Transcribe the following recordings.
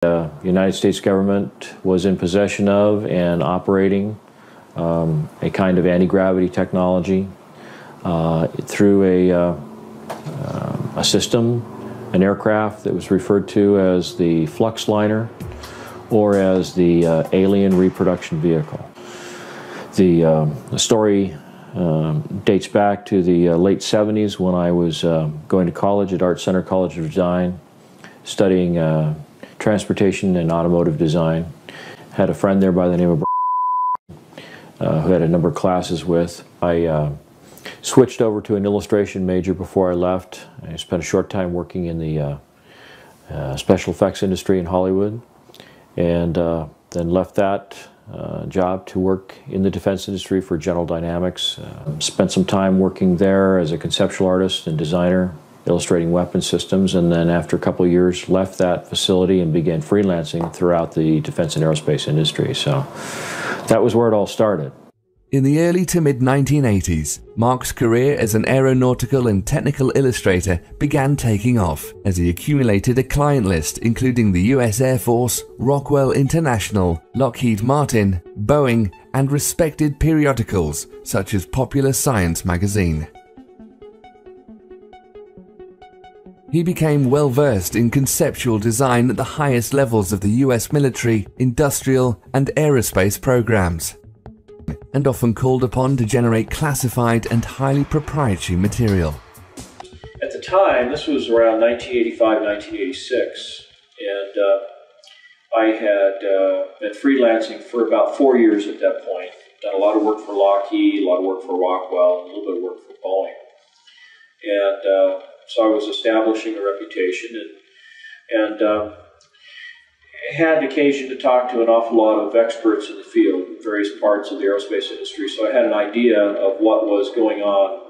The United States government was in possession of and operating a kind of anti-gravity technology through a system, an aircraft that was referred to as the flux liner or as the alien reproduction vehicle. The story dates back to the late 70s when I was going to college at Art Center College of Design, studying transportation and automotive design. Had a friend there by the name of who had a number of classes with. I switched over to an illustration major before I left. I spent a short time working in the special effects industry in Hollywood, and then left that job to work in the defense industry for General Dynamics. Spent some time working there as a conceptual artist and designer, illustrating weapon systems, and then after a couple of years left that facility and began freelancing throughout the defense and aerospace industry. So that was where it all started. In the early to mid-1980s, Mark's career as an aeronautical and technical illustrator began taking off as he accumulated a client list including the US Air Force, Rockwell International, Lockheed Martin, Boeing, and respected periodicals such as Popular Science magazine. He became well-versed in conceptual design at the highest levels of the US military, industrial, and aerospace programs, and often called upon to generate classified and highly proprietary material. At the time, this was around 1985, 1986, and I had been freelancing for about 4 years at that point. Done a lot of work for Lockheed, a lot of work for Rockwell, and a little bit of work for Boeing. And so I was establishing a reputation and had occasion to talk to an awful lot of experts in the field, in various parts of the aerospace industry. So I had an idea of what was going on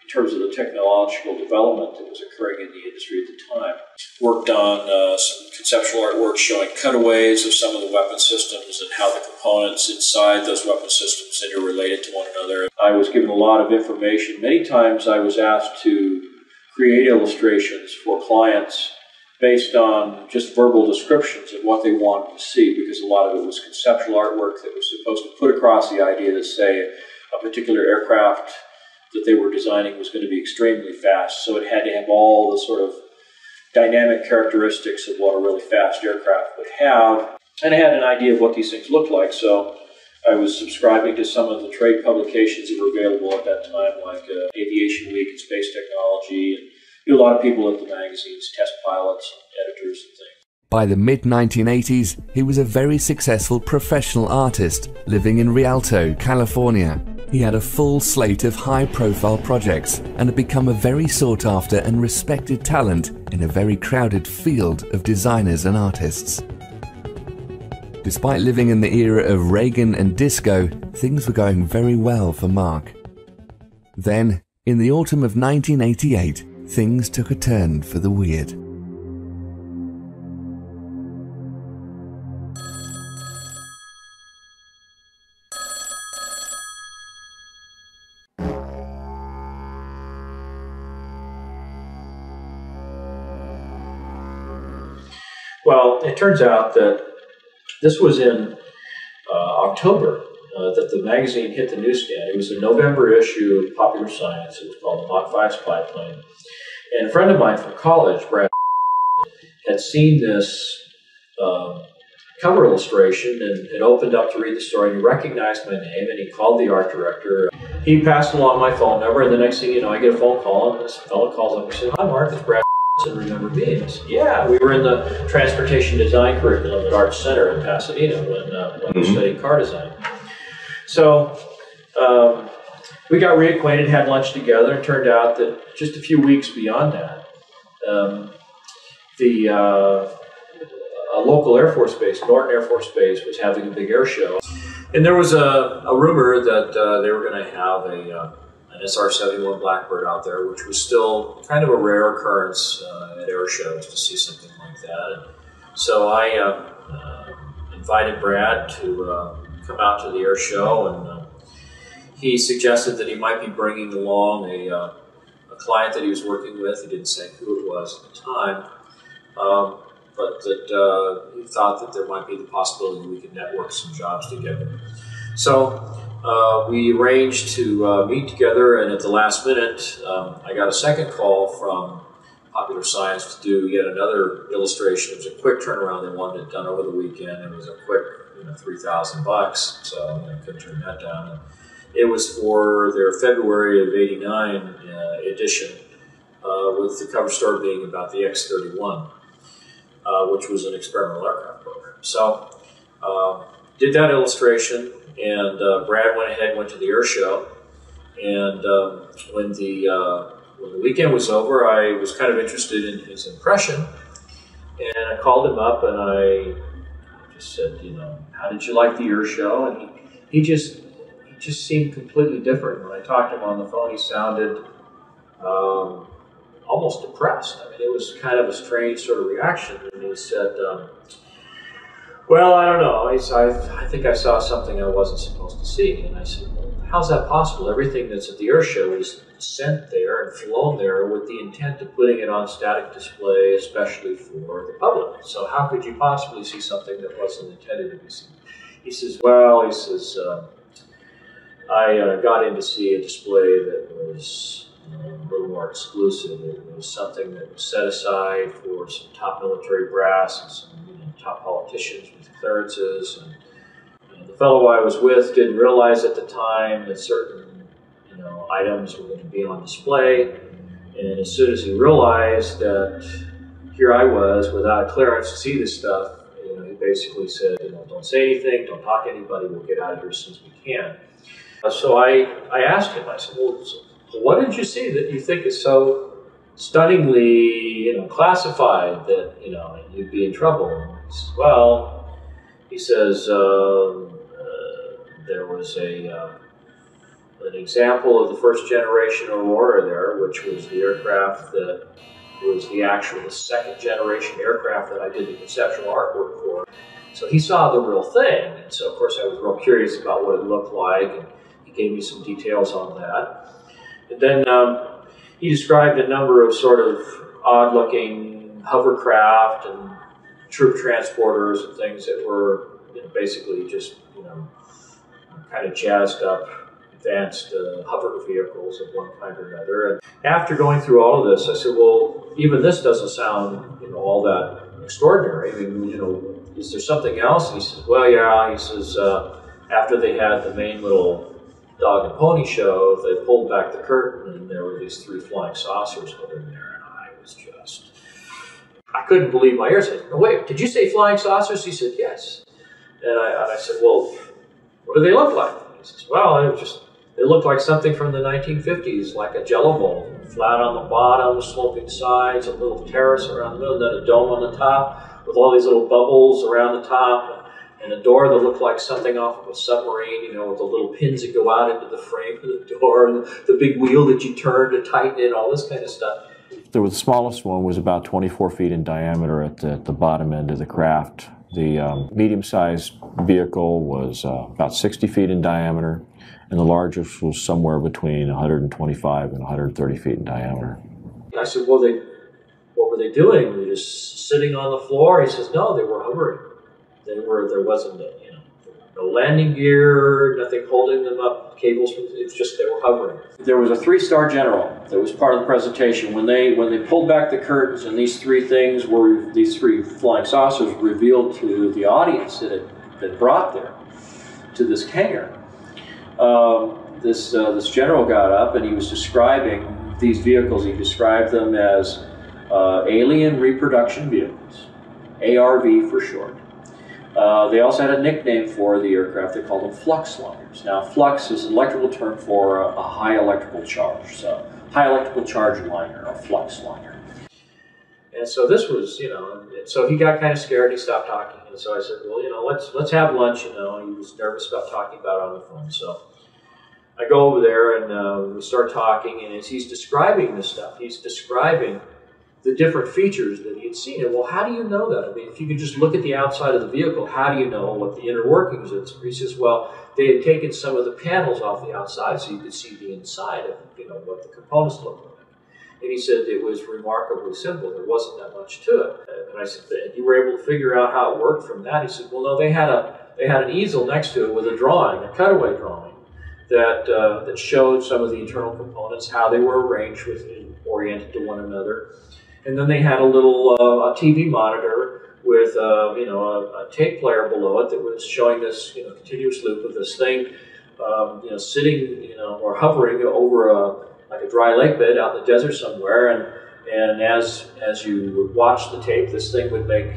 in terms of the technological development that was occurring in the industry at the time. Worked on some conceptual artwork showing cutaways of some of the weapon systems and how the components inside those weapon systems interrelated to one another. I was given a lot of information. Many times I was asked to create illustrations for clients based on just verbal descriptions of what they wanted to see, because a lot of it was conceptual artwork that was supposed to put across the idea that, say, a particular aircraft that they were designing was going to be extremely fast, so it had to have all the sort of dynamic characteristics of what a really fast aircraft would have, and I had an idea of what these things looked like. So I was subscribing to some of the trade publications that were available at that time, like Aviation Week and Space Technology, and a lot of people at the magazines, test pilots, editors, and things. By the mid-1980s, he was a very successful professional artist living in Rialto, California. He had a full slate of high-profile projects and had become a very sought-after and respected talent in a very crowded field of designers and artists. Despite living in the era of Reagan and disco, things were going very well for Mark. Then, in the autumn of 1988, things took a turn for the weird. Well, it turns out that this was in October that the magazine hit the newsstand. It was a November issue of Popular Science. It was called the Mach 5 Spy Plane. And a friend of mine from college, Brad, had seen this cover illustration and had opened up to read the story, and he recognized my name, and he called the art director. He passed along my phone number, and the next thing you know, I get a phone call, and this fellow calls up and says, "Hi, Mark, it's Brad. And remember me?" And I said, "Yeah, we were in the transportation design curriculum at Art Center in Pasadena when we studied car design." So we got reacquainted, had lunch together, and turned out that just a few weeks beyond that, a local Air Force base, Norton Air Force Base, was having a big air show. And there was a rumor that they were going to have an SR-71 Blackbird out there, which was still kind of a rare occurrence at air shows to see something like that. And so I invited Brad to come out to the air show, and he suggested that he might be bringing along a client that he was working with. He didn't say who it was at the time. but that he thought that there might be the possibility we could network some jobs together. So we arranged to meet together, and at the last minute, I got a second call from Popular Science to do yet another illustration. It was a quick turnaround. They wanted it done over the weekend. It was a quick, $3,000, so I couldn't turn that down. And it was for their February of '89 edition, with the cover story being about the X-31, which was an experimental aircraft program. So did that illustration, and Brad went to the air show, and when the weekend was over, I was kind of interested in his impression, and I called him up and I just said, how did you like the air show? And he just seemed completely different. When I talked to him on the phone, he sounded almost depressed. I mean, it was kind of a strange sort of reaction. And he said, well, I don't know. I think I saw something I wasn't supposed to see. And I said, well, how's that possible? Everything that's at the air show is sent there and flown there with the intent of putting it on static display, especially for the public. So how could you possibly see something that wasn't intended to be seen? He says, well, I got in to see a display that was a little more exclusive. It was something that was set aside for some top military brass and some top politicians with clearances. And the fellow I was with didn't realize at the time that certain items were going to be on display. And as soon as he realized that here I was without a clearance to see this stuff, he basically said, don't say anything, don't talk to anybody, we'll get out of here as soon as we can. So I asked him, I said, well, what did you see that you think is so stunningly, classified that, you'd be in trouble? And he says, well, he says, there was an example of the first generation Aurora there, which was the aircraft that was the second generation aircraft that I did the conceptual artwork for. So he saw the real thing. And so, of course, I was real curious about what it looked like, and he gave me some details on that. And then he described a number of sort of odd-looking hovercraft and troop transporters and things that were basically just, kind of jazzed up, advanced hover vehicles of one kind or another. And after going through all of this, I said, well, even this doesn't sound, all that extraordinary. I mean, is there something else? And he says, well, yeah. He says, after they had the main little dog and pony show, they pulled back the curtain and there were these 3 flying saucers hovering there. And I was I couldn't believe my ears. I said, no, wait, did you say flying saucers? He said, yes. And I said, well, what do they look like? He says, well, it looked like something from the 1950s, like a jello bowl, flat on the bottom, sloping sides, a little terrace around the middle, then a dome on the top with all these little bubbles around the top, and a door that looked like something off of a submarine, with the little pins that go out into the frame of the door, and the big wheel that you turn to tighten it, all this kind of stuff. The smallest one was about 24 feet in diameter at the bottom end of the craft. The medium-sized vehicle was about 60 feet in diameter, and the largest was somewhere between 125 and 130 feet in diameter. I said, well, what were they doing? Were they just sitting on the floor? He says, no, they were hovering. There wasn't no landing gear, nothing holding them up, cables. It's just they were hovering. There was a 3-star general that was part of the presentation. When they pulled back the curtains and these 3 flying saucers revealed to the audience that had been brought there to this hangar. This general got up and he was describing these vehicles. He described them as alien reproduction vehicles, ARV for short. They also had a nickname for the aircraft. They called them flux liners. Now, flux is an electrical term for a high electrical charge. So, high electrical charge liner, a flux liner. And so this was, so he got kind of scared. He stopped talking. And so I said, well, let's have lunch. He was nervous about talking about it on the phone. So I go over there and we start talking. And as he's describing this stuff, he's describing the different features that he had seen. And well, how do you know that? I mean, if you could just look at the outside of the vehicle, how do you know what the inner workings is? He says, well, they had taken some of the panels off the outside so you could see the inside of, what the components look like. And he said it was remarkably simple. There wasn't that much to it. And I said, and you were able to figure out how it worked from that? He said, well, no, they had an easel next to it with a drawing, a cutaway drawing, that showed some of the internal components, how they were arranged and oriented to one another. And then they had a little a TV monitor with a tape player below it that was showing this continuous loop of this thing sitting or hovering over like a dry lake bed out in the desert somewhere, and as you would watch the tape, this thing would make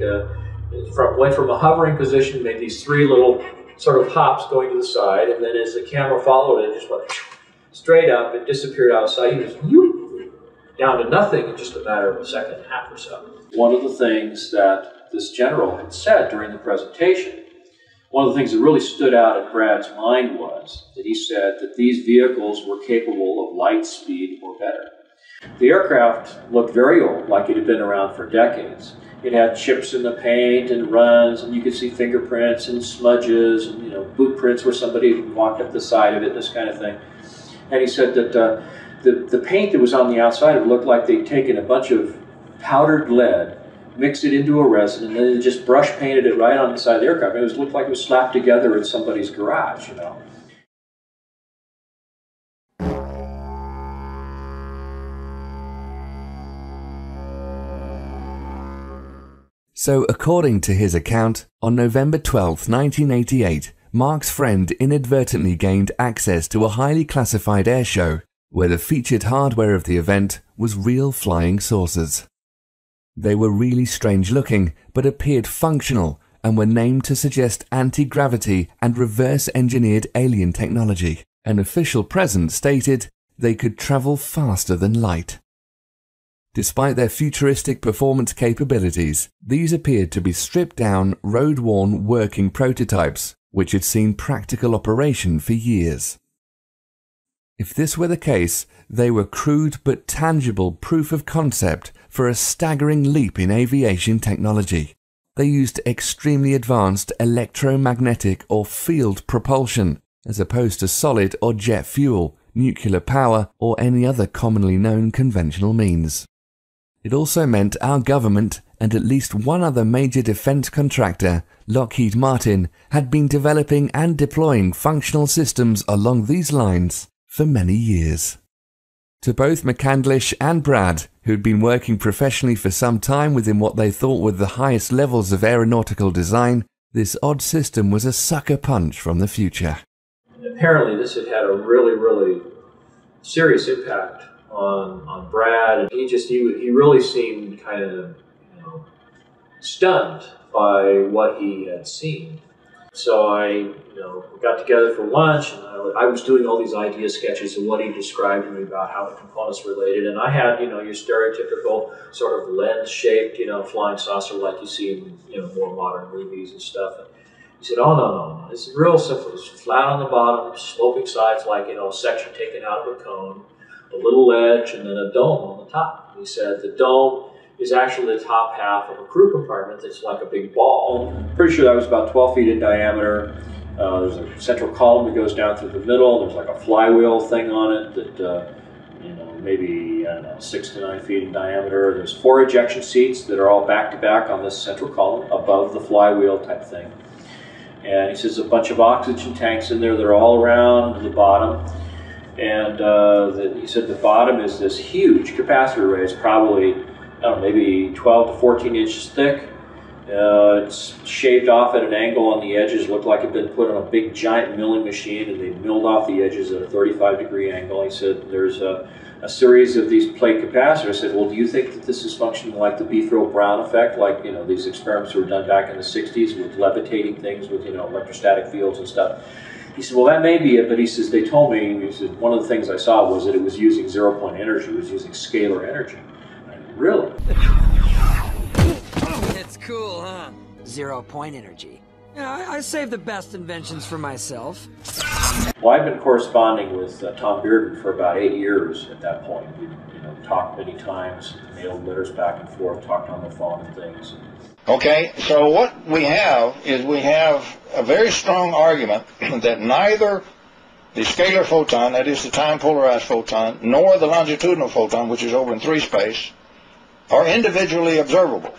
went from a hovering position, made these three little sort of hops going to the side, and then as the camera followed it, just went straight up and disappeared outside. He was down to nothing in just a matter of a second and a half or so. One of the things that this general had said during the presentation, one of the things that really stood out in Brad's mind was that he said that these vehicles were capable of light speed or better. The aircraft looked very old, like it had been around for decades. It had chips in the paint and runs, and you could see fingerprints and smudges and boot prints where somebody walked up the side of it, this kind of thing. And he said that the paint that was on the outside, it looked like they'd taken a bunch of powdered lead, mixed it into a resin, and then just brush painted it right on the side of the aircraft. It looked like it was slapped together in somebody's garage, So, according to his account, on November 12, 1988, Mark's friend inadvertently gained access to a highly classified airshow where the featured hardware of the event was real flying saucers. They were really strange looking, but appeared functional and were named to suggest anti-gravity and reverse-engineered alien technology. An official presence stated they could travel faster than light. Despite their futuristic performance capabilities, these appeared to be stripped-down, road-worn working prototypes, which had seen practical operation for years. If this were the case, they were crude but tangible proof of concept for a staggering leap in aviation technology. They used extremely advanced electromagnetic or field propulsion, as opposed to solid or jet fuel, nuclear power, or any other commonly known conventional means. It also meant our government and at least one other major defense contractor, Lockheed Martin, had been developing and deploying functional systems along these lines for many years. To both McCandlish and Brad, who'd been working professionally for some time within what they thought were the highest levels of aeronautical design, this odd system was a sucker punch from the future. Apparently this had a really, really serious impact on Brad, and he really seemed kind of stunned by what he had seen. So we got together for lunch, and I was doing all these idea sketches of what he described to me about how the components related, and I had your stereotypical sort of lens-shaped flying saucer like you see in more modern movies and stuff. And he said, "Oh no, this is real simple. It's flat on the bottom, sloping sides like a section taken out of a cone, a little ledge, and then a dome on the top." And he said the dome is actually the top half of a crew compartment that's like a big ball. Pretty sure that was about 12 feet in diameter. There's a central column that goes down through the middle. There's like a flywheel thing on it that, maybe, 6 to 9 feet in diameter. There's 4 ejection seats that are all back to back on this central column above the flywheel type thing. And he says a bunch of oxygen tanks in there that are all around the bottom. And he said the bottom is this huge capacitor array. It's probably, maybe 12 to 14 inches thick. It's shaved off at an angle on the edges. Looked like it had been put on a big giant milling machine, and they milled off the edges at a 35-degree angle. He said there's a series of these plate capacitors. I said, well, do you think that this is functioning like the Beethrow-Brown effect, like these experiments were done back in the 60s with levitating things with electrostatic fields and stuff? He said, well, that may be it, but he says, they told me, he said, one of the things I saw was that it was using zero-point energy. It was using scalar energy. Really? It's cool, huh? 0-point energy. Yeah, I save the best inventions for myself. Well, I've been corresponding with Tom Bearden for about 8 years at that point. We talked many times, mailed letters back and forth, talked on the phone and things. Okay, so what we have is a very strong argument that neither the scalar photon, that is the time-polarized photon, nor the longitudinal photon, which is over in 3 space, are individually observable.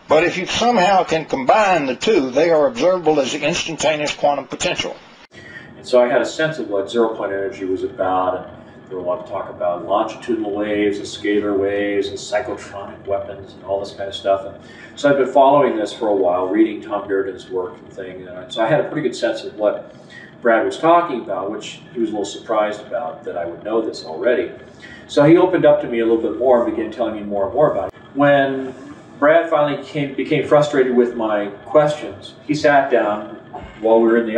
But if you somehow can combine the two, they are observable as the instantaneous quantum potential. And so I had a sense of what zero-point energy was about. They want to talk about longitudinal waves and scalar waves and cyclotronic weapons and all this kind of stuff. And so I've been following this for a while, reading Tom Durden's work and things. So I had a pretty good sense of what Brad was talking about, which he was a little surprised about, that I would know this already. So he opened up to me a little bit more and began telling me more and more about it. When Brad finally became frustrated with my questions, he sat down while we were in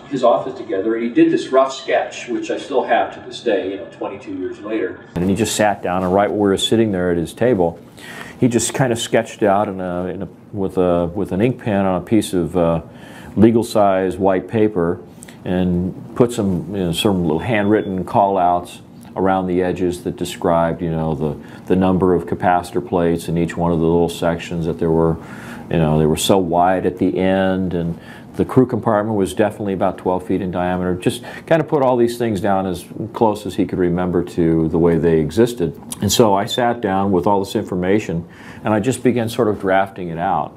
his office together, and he did this rough sketch, which I still have to this day, 22 years later. And he just sat down, and right where we were sitting there at his table, he just kind of sketched out with an ink pen on a piece of legal-size white paper, and put some some little handwritten call-outs around the edges that described the number of capacitor plates in each one of the little sections, that there were they were so wide at the end, and the crew compartment was definitely about 12 feet in diameter. Just kind of put all these things down as close as he could remember to the way they existed. And so I sat down with all this information, and I just began sort of drafting it out.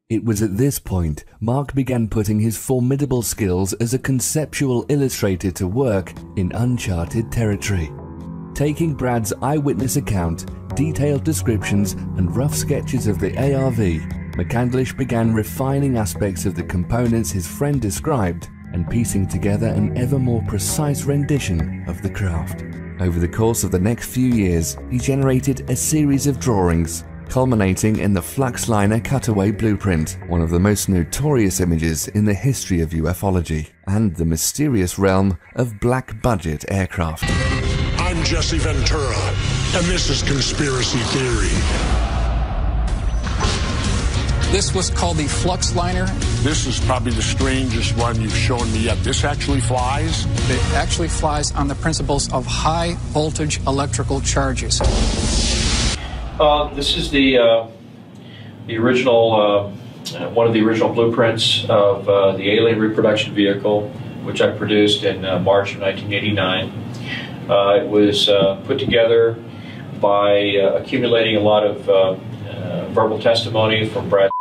It was at this point Mark began putting his formidable skills as a conceptual illustrator to work in uncharted territory. Taking Brad's eyewitness account, detailed descriptions and rough sketches of the ARV, McCandlish began refining aspects of the components his friend described and piecing together an ever more precise rendition of the craft. Over the course of the next few years, he generated a series of drawings, culminating in the Fluxliner cutaway blueprint, one of the most notorious images in the history of ufology, and the mysterious realm of black-budget aircraft. I'm Jesse Ventura, and this is Conspiracy Theory. This was called the Fluxliner. This is probably the strangest one you've shown me yet. This actually flies? It actually flies on the principles of high voltage electrical charges. This is the original, one of the original blueprints of the alien reproduction vehicle, which I produced in March of 1989. It was put together by accumulating a lot of verbal testimony from Brad,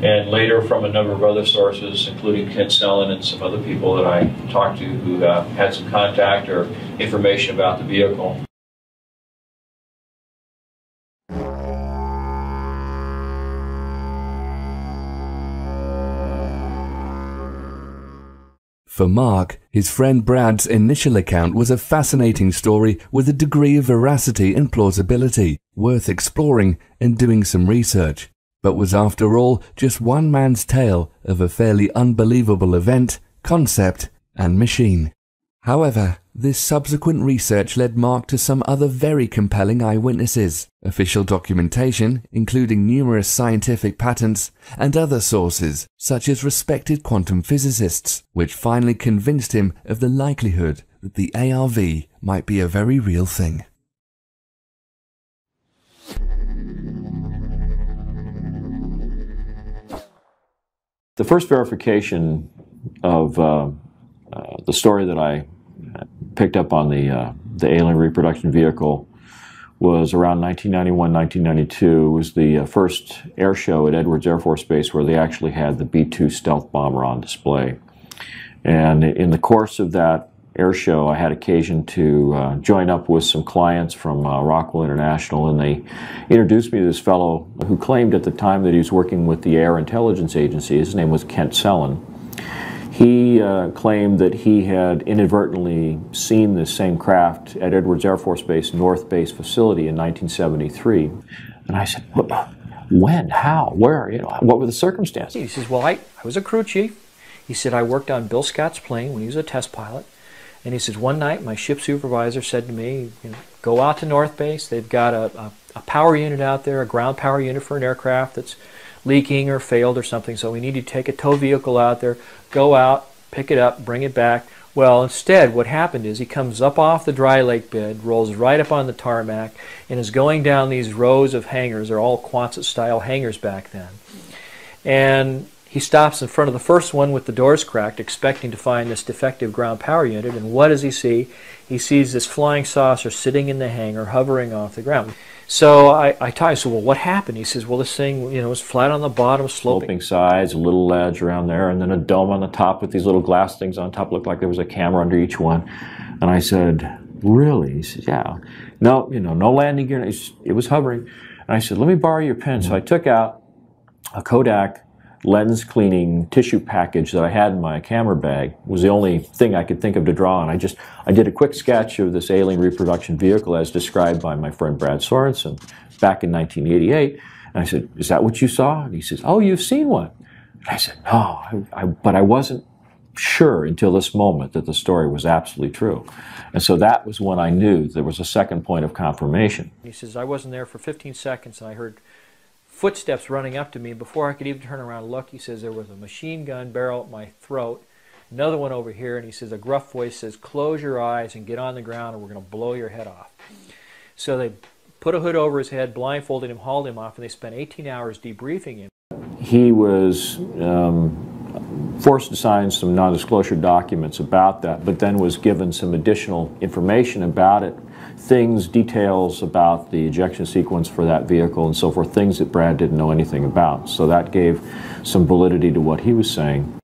and later from a number of other sources, including Ken Sellen and some other people that I talked to who had some contact or information about the vehicle. For Mark, his friend Brad's initial account was a fascinating story with a degree of veracity and plausibility, worth exploring and doing some research, but was after all just one man's tale of a fairly unbelievable event, concept, and machine. However, this subsequent research led Mark to some other very compelling eyewitnesses, official documentation, including numerous scientific patents, and other sources, such as respected quantum physicists, which finally convinced him of the likelihood that the ARV might be a very real thing. The first verification of the story that I picked up on the alien reproduction vehicle was around 1991, 1992. It was the first air show at Edwards Air Force Base where they actually had the B-2 stealth bomber on display. And in the course of that air show, I had occasion to join up with some clients from Rockwell International, and they introduced me to this fellow who claimed at the time that he was working with the Air Intelligence Agency. His name was Kent Sellen. He claimed that he had inadvertently seen this same craft at Edwards Air Force Base North Base facility in 1973. And I said, when, how, where, what were the circumstances? He says, well, I was a crew chief. He said, I worked on Bill Scott's plane when he was a test pilot. And he says, one night my ship supervisor said to me, go out to North Base. They've got a power unit out there, a ground power unit for an aircraft that's leaking or failed or something, so we need to take a tow vehicle out there, go out, pick it up, bring it back. Well, instead, what happened is he comes up off the dry lake bed, rolls right up on the tarmac, and is going down these rows of hangars. They're all Quonset-style hangars back then. And He stops in front of the first one with the doors cracked, expecting to find this defective ground power unit, and what does he see? He sees this flying saucer sitting in the hangar, hovering off the ground. So I tell him, so well, what happened? He says, well, this thing, you know, was flat on the bottom, sloping sides, a little ledge around there, and then a dome on the top with these little glass things on top. Looked like there was a camera under each one. And I said, really? He said, yeah. No, you know, no landing gear. It was hovering. And I said, let me borrow your pen. So I took out a Kodak lens cleaning tissue package that I had in my camera bag. It was the only thing I could think of to draw on. I did a quick sketch of this alien reproduction vehicle as described by my friend Brad Sorensen back in 1988. And I said, is that what you saw? And he says, oh, you've seen one. And I said, no, but I wasn't sure until this moment that the story was absolutely true. And so that was when I knew there was a second point of confirmation. He says, I wasn't there for 15 seconds and I heard footsteps running up to me. Before I could even turn around and look, he says, there was a machine gun barrel at my throat, another one over here, and he says, a gruff voice says, close your eyes and get on the ground or we're going to blow your head off. So they put a hood over his head, blindfolded him, hauled him off, and they spent 18 hours debriefing him. He was forced to sign some non-disclosure documents about that, but then was given some additional information about it, things, details about the ejection sequence for that vehicle and so forth, things that Brad didn't know anything about. So that gave some validity to what he was saying.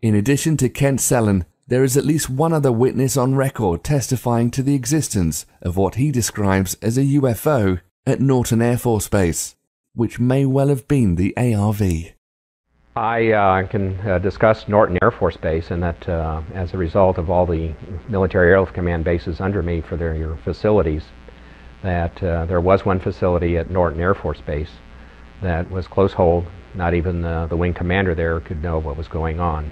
In addition to Kent Sellen, there is at least one other witness on record testifying to the existence of what he describes as a UFO at Norton Air Force Base, which may well have been the ARV. I can discuss Norton Air Force Base, and that as a result of all the military airlift command bases under me for their facilities, that there was one facility at Norton Air Force Base that was close hold. Not even the wing commander there could know what was going on.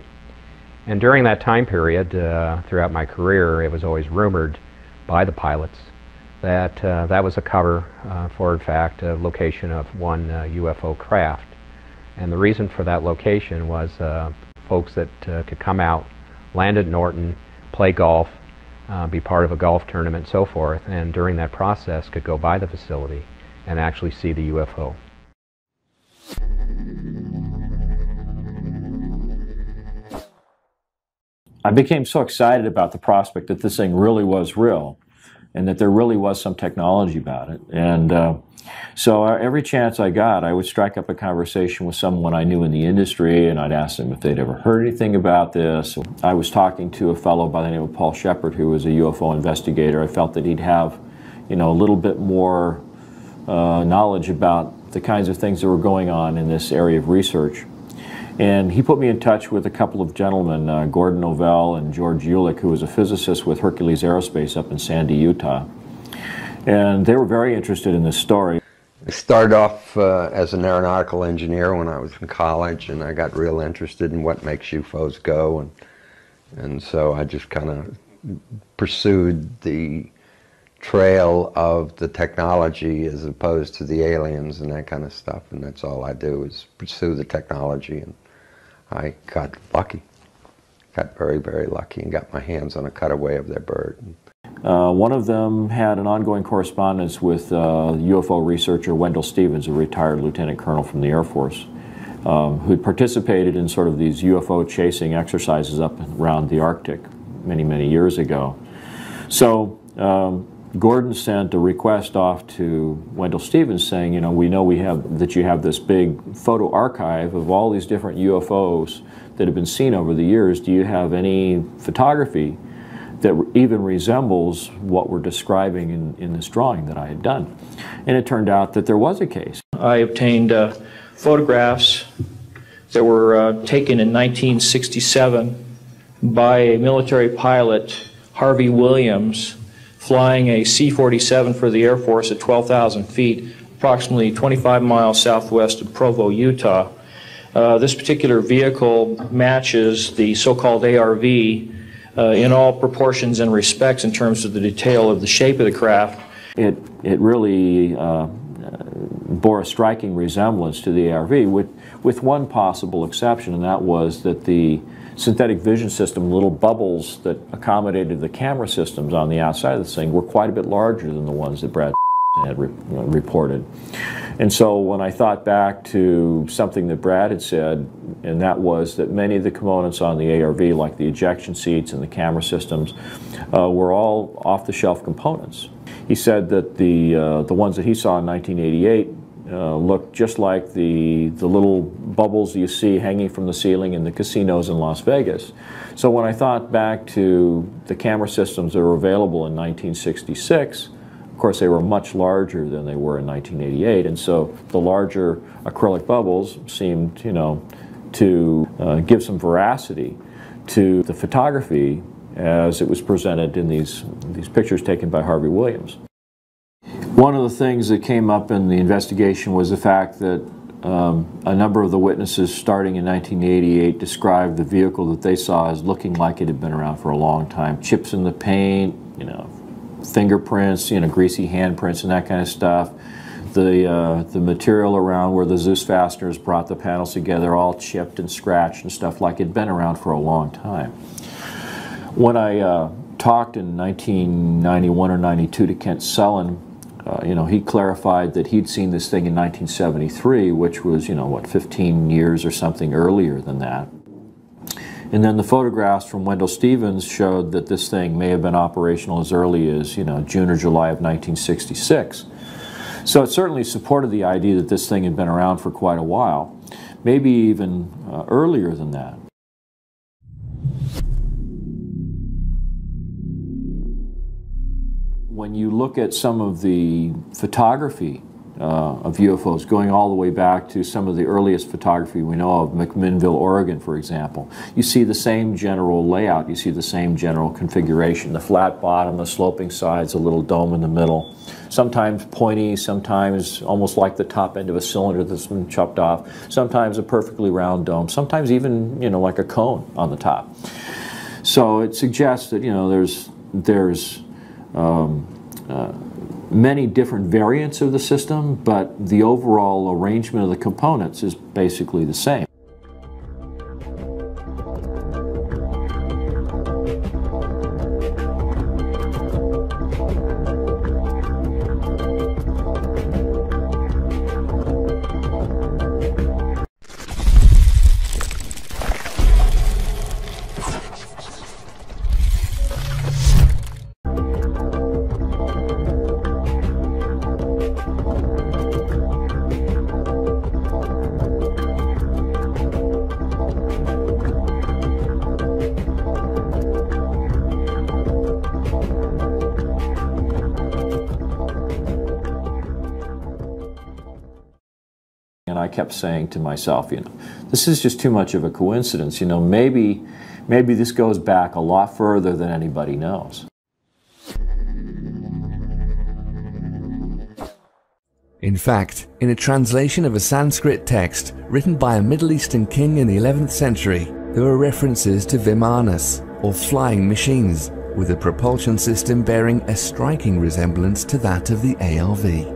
And during that time period, throughout my career, it was always rumored by the pilots that that was a cover for, in fact, a location of one UFO craft. And the reason for that location was folks that could come out, land at Norton, play golf, be part of a golf tournament, and so forth, and during that process could go by the facility and actually see the UFO. I became so excited about the prospect that this thing really was real and that there really was some technology about it. And so every chance I got, I would strike up a conversation with someone I knew in the industry, and I'd ask them if they'd ever heard anything about this. I was talking to a fellow by the name of Paul Shepard, who was a UFO investigator. I felt that he'd have, you know, a little bit more knowledge about the kinds of things that were going on in this area of research. And he put me in touch with a couple of gentlemen, Gordon Novell and George Ulick, who was a physicist with Hercules Aerospace up in Sandy, Utah. And they were very interested in this story. I started off as an aeronautical engineer when I was in college, and I got real interested in what makes UFOs go. And so I just kind of pursued the trail of the technology as opposed to the aliens and that kind of stuff. And that's all I do is pursue the technology. And I got lucky, got very, very lucky, and got my hands on a cutaway of their bird. One of them had an ongoing correspondence with UFO researcher Wendell Stevens, a retired lieutenant colonel from the Air Force, who had participated in sort of these UFO chasing exercises up around the Arctic many, many years ago. So Gordon sent a request off to Wendell Stevens saying, you know that you have this big photo archive of all these different UFOs that have been seen over the years. Do you have any photography that even resembles what we're describing in this drawing that I had done? And it turned out that there was a case. I obtained photographs that were taken in 1967 by a military pilot, Harvey Williams, flying a C-47 for the Air Force at 12,000 feet, approximately 25 miles southwest of Provo, Utah. This particular vehicle matches the so-called ARV in all proportions and respects in terms of the detail of the shape of the craft. It really bore a striking resemblance to the ARV with one possible exception, and that was that the synthetic vision system, little bubbles that accommodated the camera systems on the outside of this thing, were quite a bit larger than the ones that Brad had reported. And so when I thought back to something that Brad had said, and that was that many of the components on the ARV, like the ejection seats and the camera systems, were all off-the-shelf components. He said that the ones that he saw in 1988 looked just like the little bubbles you see hanging from the ceiling in the casinos in Las Vegas. So when I thought back to the camera systems that were available in 1966, of course, they were much larger than they were in 1988, and so the larger acrylic bubbles seemed, you know, to give some veracity to the photography as it was presented in these pictures taken by Harvey Williams. One of the things that came up in the investigation was the fact that a number of the witnesses starting in 1988 described the vehicle that they saw as looking like it had been around for a long time. Chips in the paint, you know, fingerprints, you know, greasy handprints and that kind of stuff. The material around where the Zeus fasteners brought the panels together all chipped and scratched and stuff like it'd been around for a long time. When I talked in 1991 or 92 to Kent Sullen, you know, he clarified that he'd seen this thing in 1973, which was, you know, what, 15 years or something earlier than that. And then the photographs from Wendell Stevens showed that this thing may have been operational as early as, you know, June or July of 1966. So it certainly supported the idea that this thing had been around for quite a while, maybe even earlier than that. When you look at some of the photography of UFOs, going all the way back to some of the earliest photography we know of, McMinnville, Oregon, for example, you see the same general layout, you see the same general configuration, the flat bottom, the sloping sides, a little dome in the middle, sometimes pointy, sometimes almost like the top end of a cylinder that's been chopped off, sometimes a perfectly round dome, sometimes even, you know, like a cone on the top. So it suggests that, you know, there's many different variants of the system, but the overall arrangement of the components is basically the same. And I kept saying to myself, you know, this is just too much of a coincidence. You know, maybe this goes back a lot further than anybody knows. In fact, in a translation of a Sanskrit text written by a Middle Eastern king in the 11th century, there were references to Vimanas, or flying machines, with a propulsion system bearing a striking resemblance to that of the ARV.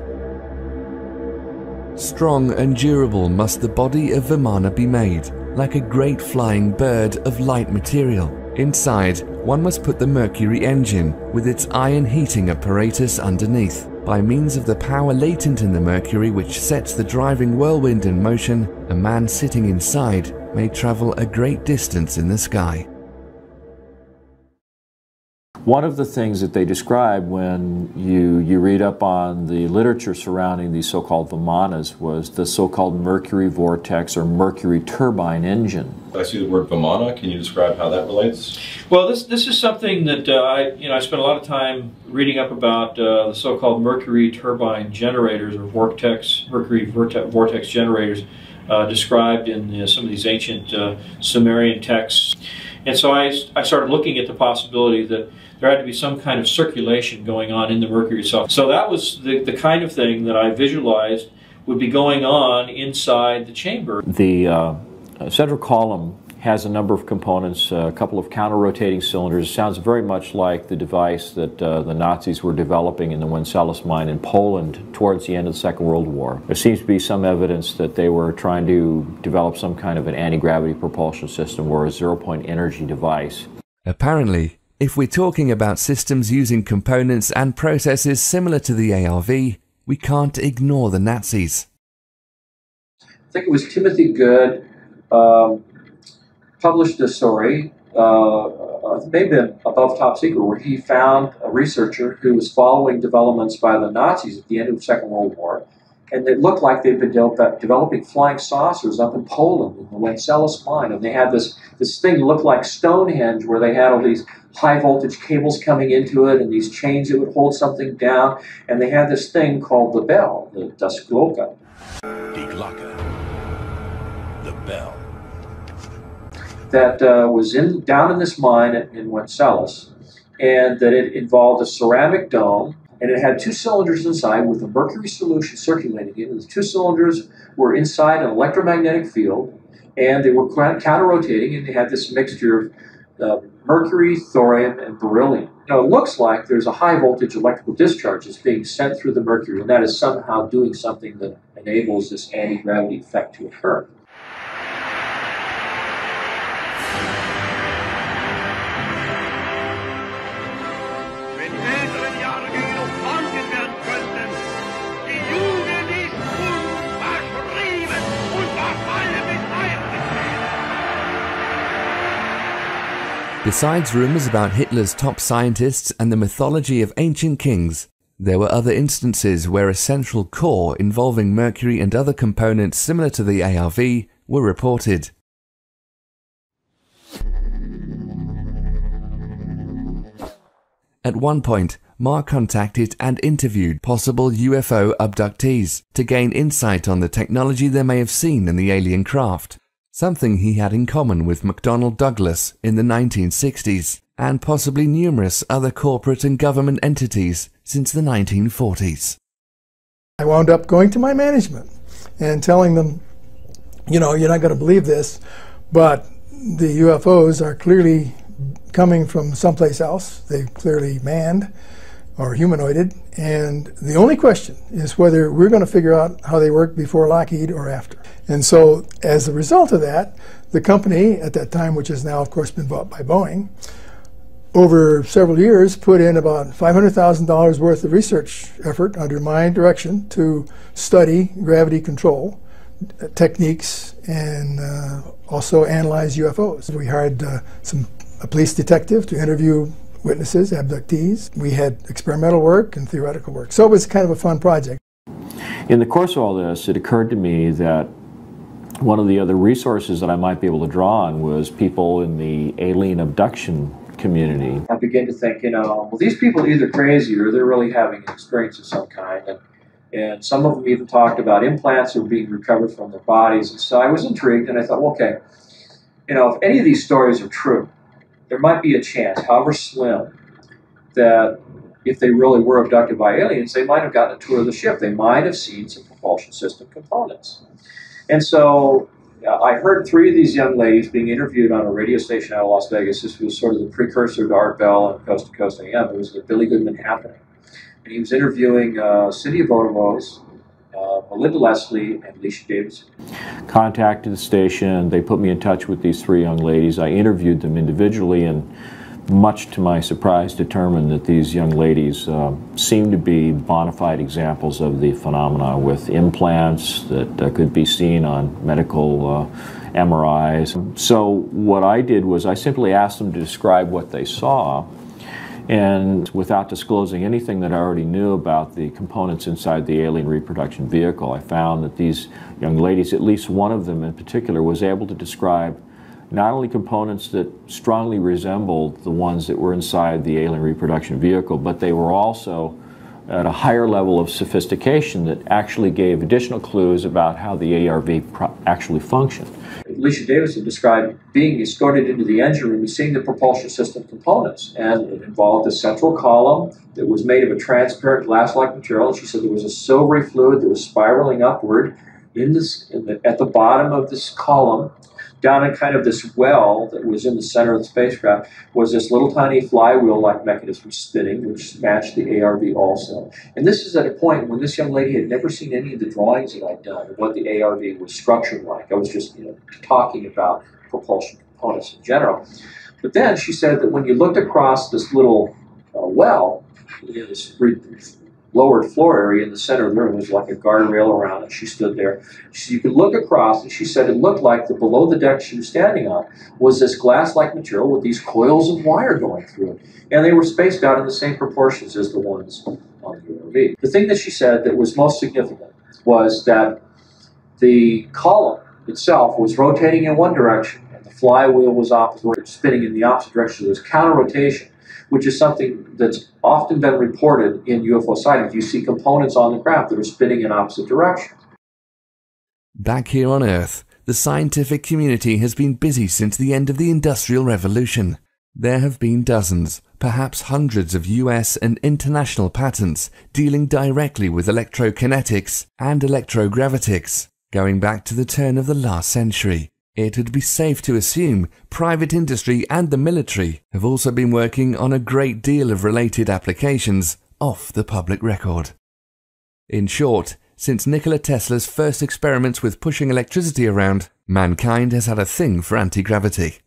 Strong and durable must the body of Vimana be made, like a great flying bird of light material. Inside, one must put the Mercury engine with its iron heating apparatus underneath. By means of the power latent in the Mercury which sets the driving whirlwind in motion, a man sitting inside may travel a great distance in the sky. One of the things that they described when you read up on the literature surrounding these so-called Vimanas was the so-called Mercury vortex or Mercury turbine engine. I see the word Vimana. Can you describe how that relates? Well, this is something that I spent a lot of time reading up about the so-called Mercury turbine generators or Mercury vortex generators described in some of these ancient Sumerian texts. And so I started looking at the possibility that there had to be some kind of circulation going on in the Mercury itself. So that was the kind of thing that I visualized would be going on inside the chamber. The central column has a number of components, a couple of counter-rotating cylinders. It sounds very much like the device that the Nazis were developing in the Wenceslaus mine in Poland towards the end of the Second World War. There seems to be some evidence that they were trying to develop some kind of an anti-gravity propulsion system or a zero-point energy device. Apparently, if we're talking about systems using components and processes similar to the ARV, We can't ignore the Nazis. I think it was Timothy Good published a story, maybe above top secret, where he found a researcher who was following developments by the Nazis at the end of the Second World War, and it looked like they'd been developing flying saucers up in Poland in the Wenceslas mine, and they had this thing that looked like Stonehenge, where they had all these high voltage cables coming into it and these chains that would hold something down, and they had this thing called the bell, the Das Glocke. Die Glocke. The bell. That was down in this mine in Wenceslas, and that it involved a ceramic dome, and it had two cylinders inside with a mercury solution circulating in it. The two cylinders were inside an electromagnetic field, and they were counter-rotating, and they had this mixture of mercury, thorium, and beryllium. Now, it looks like there's a high-voltage electrical discharge that's being sent through the mercury, and that is somehow doing something that enables this anti-gravity effect to occur. Besides rumours about Hitler's top scientists and the mythology of ancient kings, there were other instances where a central core involving mercury and other components similar to the ARV were reported. At one point, Mark contacted and interviewed possible UFO abductees to gain insight on the technology they may have seen in the alien craft, something he had in common with McDonnell Douglas in the 1960s, and possibly numerous other corporate and government entities since the 1940s. I wound up going to my management and telling them, you know, you're not going to believe this, but the UFOs are clearly coming from someplace else. They're clearly manned or humanoided, and the only question is whether we're going to figure out how they work before Lockheed or after. And so as a result of that, the company at that time, which has now of course been bought by Boeing, over several years put in about $500,000 worth of research effort under my direction to study gravity control techniques and also analyze UFOs. We hired a police detective to interview witnesses, abductees. We had experimental work and theoretical work. So it was kind of a fun project. In the course of all this, it occurred to me that one of the other resources that I might be able to draw on was people in the alien abduction community. I began to think, well, these people are either crazy or they're really having an experience of some kind. And some of them even talked about implants that were being recovered from their bodies. And so I was intrigued, and I thought, well, okay, if any of these stories are true, there might be a chance, however slim, that if they really were abducted by aliens, they might have gotten a tour of the ship. They might have seen some propulsion system components. And so I heard three of these young ladies being interviewed on a radio station out of Las Vegas. This was sort of the precursor to Art Bell and Coast to Coast AM. It was the Billy Goodman Happening. And he was interviewing Cindy Vodovos, Melinda Leslie, and Alicia Davidson. Contacted the station. They put me in touch with these three young ladies. I interviewed them individually, and much to my surprise determined that these young ladies seemed to be bona fide examples of the phenomena, with implants that could be seen on medical MRIs. So what I did was I simply asked them to describe what they saw, and without disclosing anything that I already knew about the components inside the alien reproduction vehicle, I found that these young ladies, at least one of them in particular, was able to describe not only components that strongly resembled the ones that were inside the alien reproduction vehicle, but they were also at a higher level of sophistication that actually gave additional clues about how the ARV actually functioned. Alicia Davidson described being escorted into the engine room and seeing the propulsion system components. And it involved a central column that was made of a transparent glass-like material. And she said there was a silvery fluid that was spiraling upward at the bottom of this column. Down in kind of this well that was in the center of the spacecraft was this little tiny flywheel-like mechanism spinning, which matched the ARV also. And this is at a point when this young lady had never seen any of the drawings that I'd done of what the ARV was structured like. I was just talking about propulsion components in general. But then she said that when you looked across this little well, this lowered floor area in the center of the room. There was like a guardrail around it. She stood there. You could look across, and she said it looked like below the deck she was standing on was this glass-like material with these coils of wire going through it. And they were spaced out in the same proportions as the ones on the URV. The thing that she said that was most significant was that the column itself was rotating in one direction, and the flywheel was spinning in the opposite direction. There was counter-rotation, which is something that's often been reported in UFO sightings. You see components on the craft that are spinning in opposite directions. Back here on Earth, the scientific community has been busy since the end of the Industrial Revolution. There have been dozens, perhaps hundreds of US and international patents dealing directly with electrokinetics and electrogravitics, going back to the turn of the last century. It would be safe to assume private industry and the military have also been working on a great deal of related applications off the public record. In short, since Nikola Tesla's first experiments with pushing electricity around, mankind has had a thing for anti-gravity.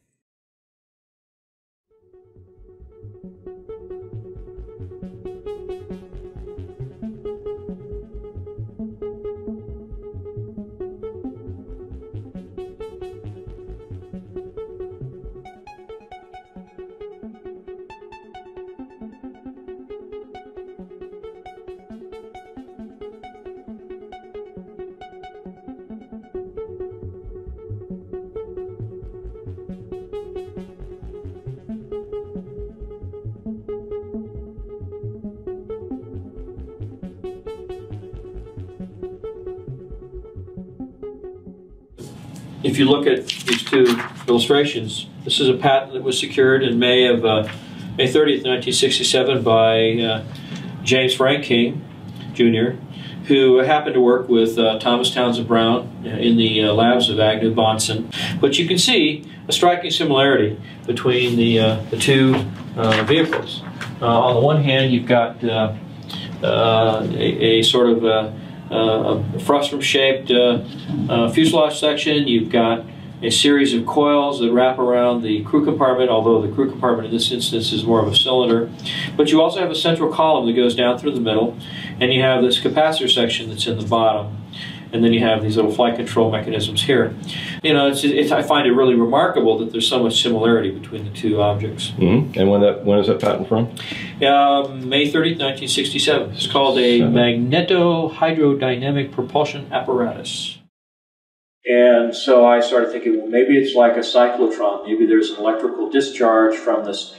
If you look at these two illustrations, this is a patent that was secured in May 30th, 1967 by James Frank King, Jr., who happened to work with Thomas Townsend Brown in the labs of Agnew Bonson. But you can see a striking similarity between the two vehicles. On the one hand, you've got a sort of a frustrum-shaped fuselage section. You've got a series of coils that wrap around the crew compartment, although the crew compartment in this instance is more of a cylinder. But you also have a central column that goes down through the middle, and you have this capacitor section that's in the bottom. And then you have these little flight control mechanisms here. You know, I find it really remarkable that there's so much similarity between the two objects. Mm-hmm. And when is that patent from? May 30th, 1967. It's called a magneto-hydrodynamic propulsion apparatus. And so I started thinking, well, maybe it's like a cyclotron. Maybe there's an electrical discharge from this.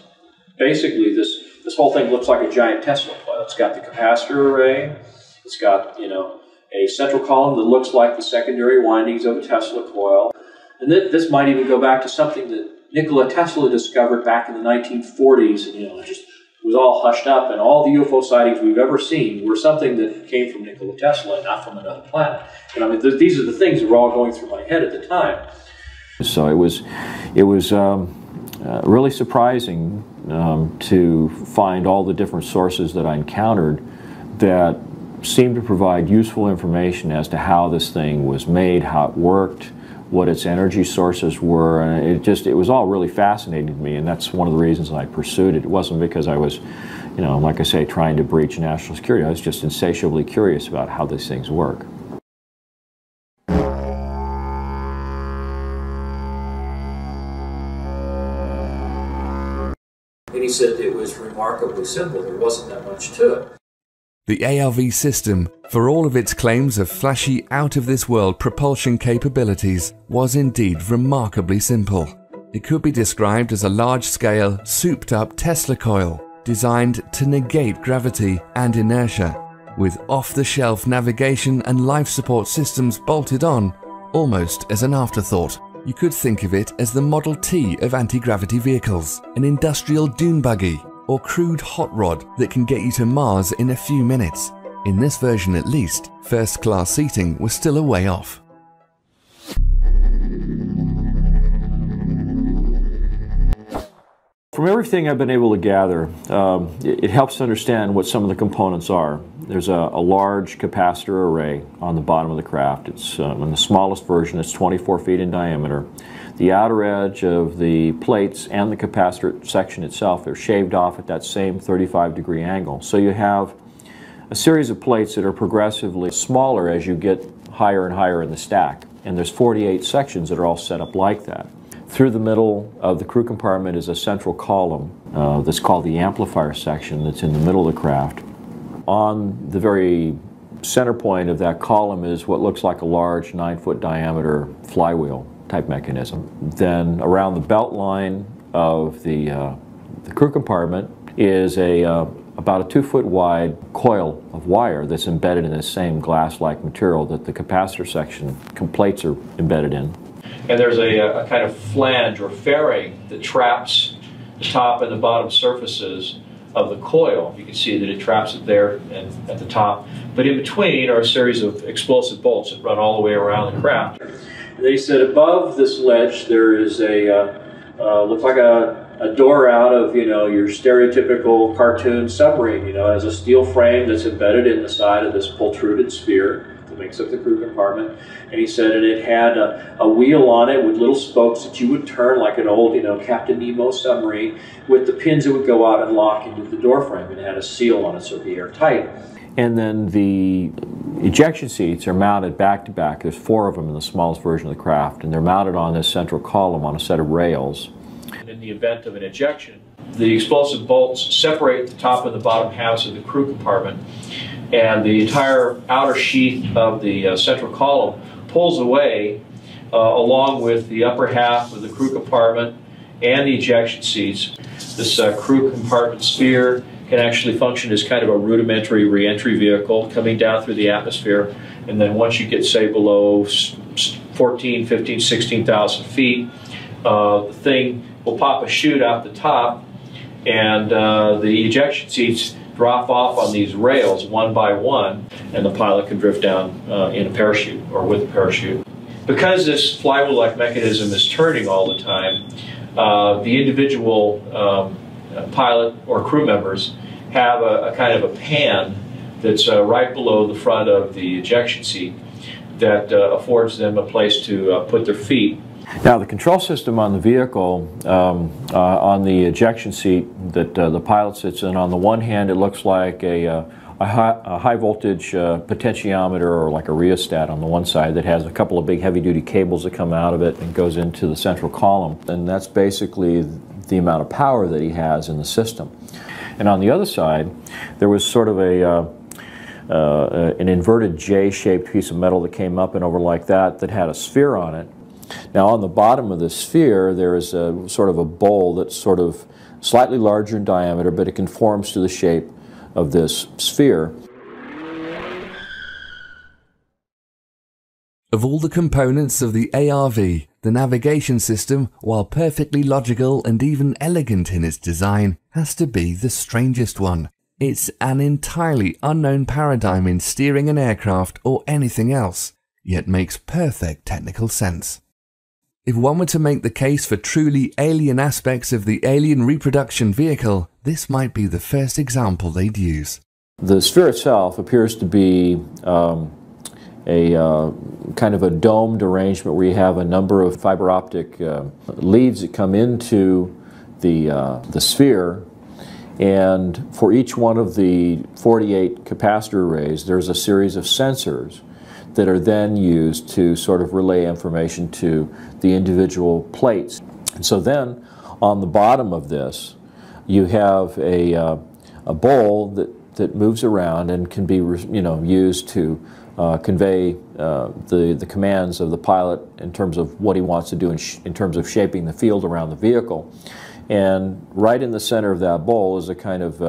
Basically, this whole thing looks like a giant Tesla coil. It's got the capacitor array. It's got, you know, a central column that looks like the secondary windings of a Tesla coil. And this might even go back to something that Nikola Tesla discovered back in the 1940s, and, you know, it just was all hushed up, and all the UFO sightings we've ever seen were something that came from Nikola Tesla and not from another planet. And I mean, these are the things that were all going through my head at the time. So it was really surprising to find all the different sources that I encountered that seemed to provide useful information as to how this thing was made, how it worked, what its energy sources were, and it was all really fascinating to me, and that's one of the reasons I pursued it. It wasn't because I was, you know, like I say, trying to breach national security. I was just insatiably curious about how these things work. And he said it was remarkably simple. There wasn't that much to it. The ARV system, for all of its claims of flashy, out-of-this-world propulsion capabilities, was indeed remarkably simple. It could be described as a large-scale, souped-up Tesla coil, designed to negate gravity and inertia, with off-the-shelf navigation and life support systems bolted on, almost as an afterthought. You could think of it as the Model T of anti-gravity vehicles, an industrial dune buggy, or crude hot rod that can get you to Mars in a few minutes. In this version at least, first-class seating was still a way off. From everything I've been able to gather, it helps to understand what some of the components are. There's a large capacitor array on the bottom of the craft. It's in the smallest version, it's 24 feet in diameter. The outer edge of the plates and the capacitor section itself, they're shaved off at that same 35-degree angle. So you have a series of plates that are progressively smaller as you get higher and higher in the stack. And there's 48 sections that are all set up like that. Through the middle of the crew compartment is a central column that's called the amplifier section that's in the middle of the craft. On the very center point of that column is what looks like a large 9-foot diameter flywheel type mechanism. Then around the belt line of the crew compartment is about a 2-foot wide coil of wire that's embedded in the same glass-like material that the capacitor section plates are embedded in. And there's a kind of flange or fairing that traps the top and the bottom surfaces of the coil. You can see that it traps it there and at the top. But in between are a series of explosive bolts that run all the way around the craft. They said above this ledge there is looks like a door out of, your stereotypical cartoon submarine, has a steel frame that's embedded in the side of this protruded sphere that makes up the crew compartment. And he said it had a wheel on it with little spokes that you would turn like an old, Captain Nemo submarine, with the pins that would go out and lock into the door frame. It had a seal on it so it'd be airtight. And then the ejection seats are mounted back to back. There's 4 of them in the smallest version of the craft, and they're mounted on this central column on a set of rails. In the event of an ejection, the explosive bolts separate the top and the bottom halves of the crew compartment, and the entire outer sheath of the central column pulls away along with the upper half of the crew compartment and the ejection seats. This crew compartment sphere can actually function as kind of a rudimentary re-entry vehicle coming down through the atmosphere, and then once you get, say, below 14, 15, 16,000 feet, the thing will pop a chute out the top, and the ejection seats drop off on these rails one by one, and the pilot can drift down in a parachute or with a parachute. Because this flywheel-like mechanism is turning all the time, the individual pilot or crew members have a kind of a pan that's right below the front of the ejection seat that affords them a place to put their feet. Now, the control system on the vehicle, on the ejection seat that the pilot sits in, on the one hand it looks like a high voltage potentiometer or like a rheostat on the one side that has a couple of big heavy-duty cables that come out of it and goes into the central column. And that's basically the amount of power that he has in the system. And on the other side, there was sort of an inverted J-shaped piece of metal that came up and over like that had a sphere on it. Now, on the bottom of the sphere, there is a sort of a bowl that's sort of slightly larger in diameter, but it conforms to the shape of this sphere. Of all the components of the ARV, the navigation system, while perfectly logical and even elegant in its design, has to be the strangest one. It's an entirely unknown paradigm in steering an aircraft or anything else, yet makes perfect technical sense. If one were to make the case for truly alien aspects of the alien reproduction vehicle, this might be the first example they'd use. The sphere itself appears to be a kind of a domed arrangement where you have a number of fiber optic leads that come into the sphere, and for each one of the 48 capacitor arrays there's a series of sensors that are then used to sort of relay information to the individual plates. And so then on the bottom of this you have a bowl that moves around and can be used to convey the commands of the pilot in terms of what he wants to do in terms of shaping the field around the vehicle. And right in the center of that bowl is a kind of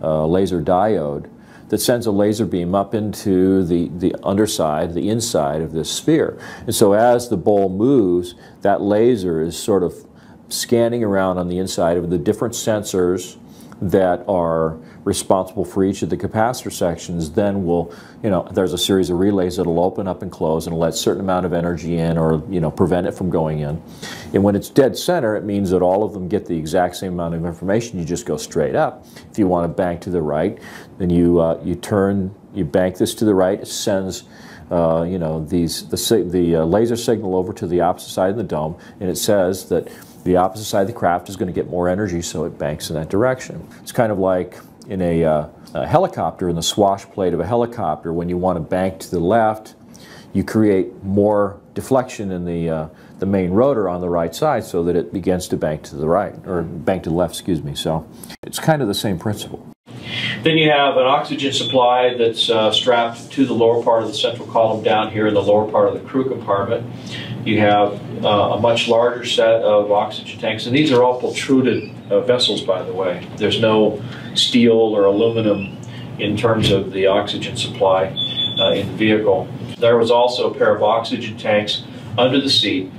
laser diode that sends a laser beam up into the underside, the inside of this sphere. And so as the bowl moves, that laser is sort of scanning around on the inside of the different sensors that are responsible for each of the capacitor sections. Then will, there's a series of relays that will open up and close and let a certain amount of energy in, or prevent it from going in. And when it's dead center, it means that all of them get the exact same amount of information. You just go straight up. If you want to bank to the right, then you bank this to the right. It sends the laser signal over to the opposite side of the dome, and it says that the opposite side of the craft is going to get more energy, so it banks in that direction. It's kind of like in a helicopter, in the swash plate of a helicopter, when you want to bank to the left, you create more deflection in the main rotor on the right side so that it begins to bank to the right, or bank to the left, excuse me. So it's kind of the same principle. Then you have an oxygen supply that's strapped to the lower part of the central column down here in the lower part of the crew compartment. You have a much larger set of oxygen tanks, and these are all protruded vessels, by the way. There's no steel or aluminum in terms of the oxygen supply in the vehicle. There was also a pair of oxygen tanks under the seat,